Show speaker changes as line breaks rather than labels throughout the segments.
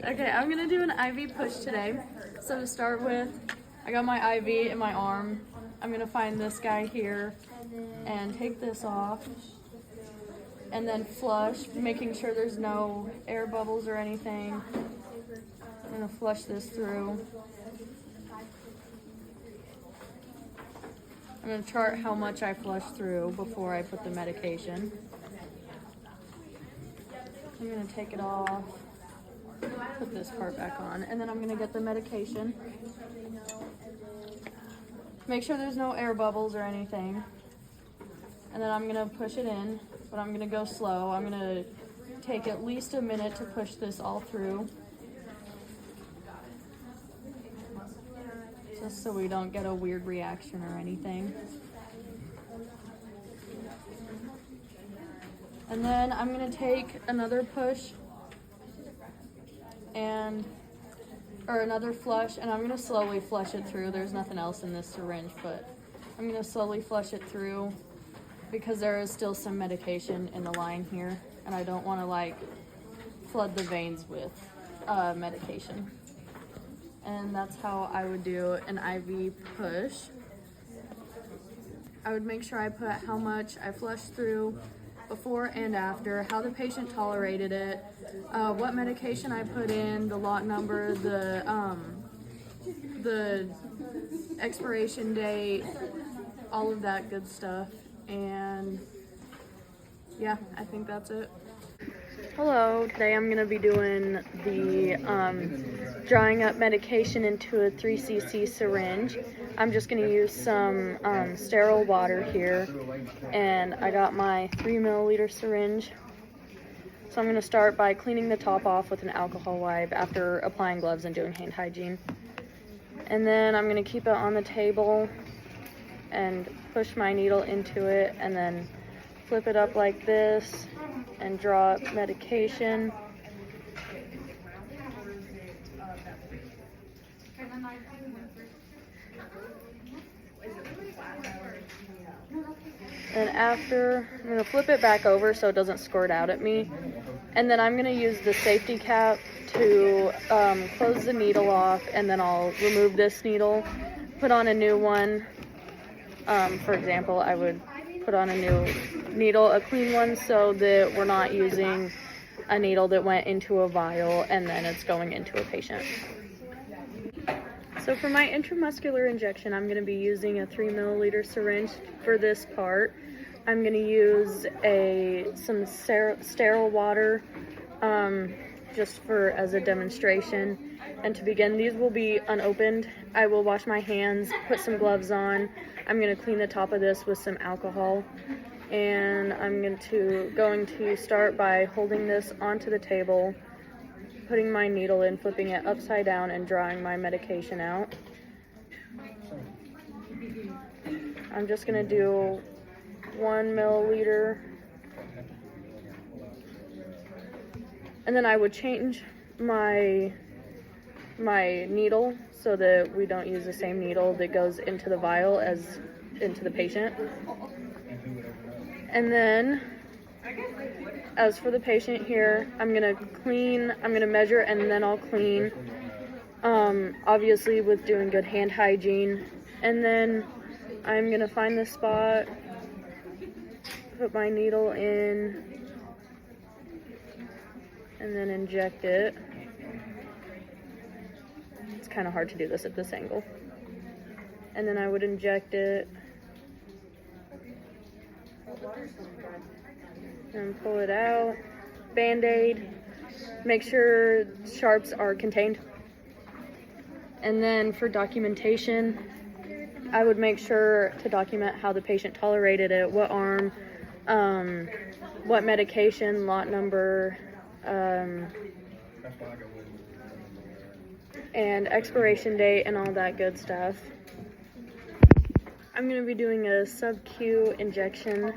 Okay, I'm gonna do an IV push today. So to start with, I got my IV in my arm. I'm gonna find this guy here and take this off. And then flush, making sure there's no air bubbles or anything. I'm gonna flush this through. I'm gonna chart how much I flush through before I put the medication. I'm gonna take it off, put this part back on, and then I'm gonna get the medication. Make sure there's no air bubbles or anything. And then I'm gonna push it in, but I'm gonna go slow. I'm gonna take at least a minute to push this all through, just so we don't get a weird reaction or anything. And then I'm gonna take another push or another flush, and I'm gonna slowly flush it through. There's nothing else in this syringe, but I'm gonna slowly flush it through because there is still some medication in the line here, and I don't wanna like flood the veins with medication. And that's how I would do an IV push. I would make sure I put how much I flushed through before and after, how the patient tolerated it, what medication I put in, the lot number, the expiration date, all of that good stuff. And yeah, I think that's it. Hello, today I'm going to be doing the drawing up medication into a 3cc syringe. I'm just going to use some sterile water here, and I got my 3 milliliter syringe. So I'm going to start by cleaning the top off with an alcohol wipe after applying gloves and doing hand hygiene. And then I'm going to keep it on the table and push my needle into it, and then flip it up like this and draw up medication. And after, I'm going to flip it back over so it doesn't squirt out at me. And then I'm going to use the safety cap to close the needle off, and then I'll remove this needle, put on a new one. For example, I would put on a new needle, a clean one, so that we're not using a needle that went into a vial and then it's going into a patient. So for my intramuscular injection, I'm going to be using a 3 milliliter syringe for this part. I'm going to use some sterile water just as a demonstration. And to begin, these will be unopened. I will wash my hands, put some gloves on. I'm going to clean the top of this with some alcohol. And I'm going to start by holding this onto the table, putting my needle in, flipping it upside down, and drawing my medication out. I'm just going to do 1 milliliter. And then I would change my needle so that we don't use the same needle that goes into the vial as into the patient. And then, as for the patient here, I'm going to measure, and then I'll clean, obviously with doing good hand hygiene. And then I'm going to find the spot, put my needle in, and then inject it. It's kind of hard to do this at this angle. And then I would inject it and pull it out. Band-aid. Make sure sharps are contained. And then for documentation, I would make sure to document how the patient tolerated it, what arm, what medication, lot number, and expiration date and all that good stuff. I'm going to be doing a sub-Q injection,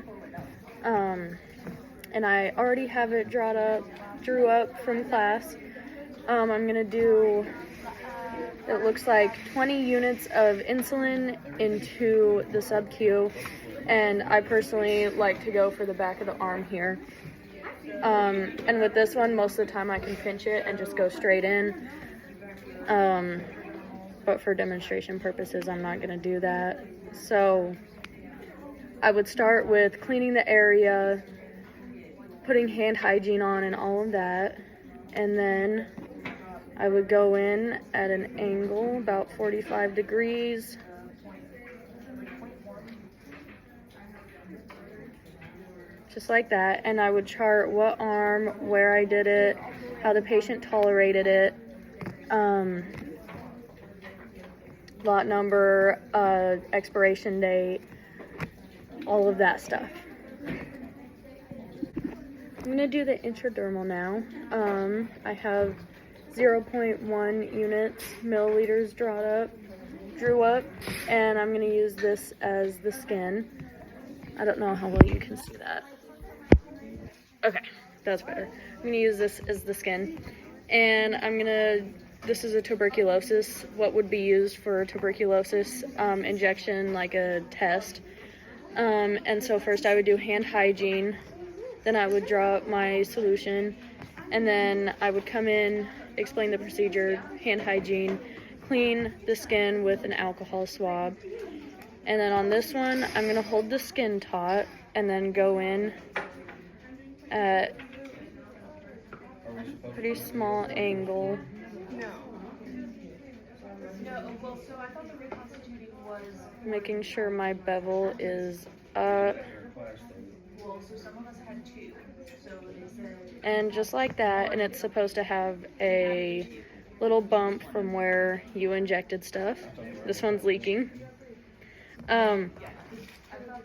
and I already have it drew up from class. I'm going to do, it looks like 20 units of insulin into the sub-Q, and I personally like to go for the back of the arm here. And with this one, most of the time I can pinch it and just go straight in. But for demonstration purposes, I'm not gonna do that. So I would start with cleaning the area, putting hand hygiene on and all of that. And then I would go in at an angle, about 45 degrees. Just like that. And I would chart what arm, where I did it, how the patient tolerated it, lot number, expiration date, all of that stuff. I'm going to do the intradermal now. I have 0.1 units, milliliters drew up, and I'm going to use this as the skin. I don't know how well you can see that. Okay, that's better. I'm going to use this as the skin, and this is a tuberculosis, what would be used for tuberculosis injection, like a test. And so first I would do hand hygiene, then I would draw up my solution, and then I would come in, explain the procedure, hand hygiene, clean the skin with an alcohol swab. And then on this one, I'm going to hold the skin taut and then go in at a pretty small angle.
No, well, so I thought the reconstituting was...
Making sure my bevel is up.
Well, so some of us had two, so they said...
And just like that, and it's supposed to have a little bump from where you injected stuff. This one's leaking.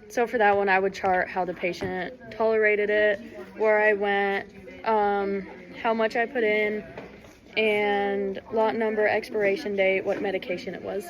So for that one, I would chart how the patient tolerated it, where I went, how much I put in, and lot number, expiration date, what medication it was.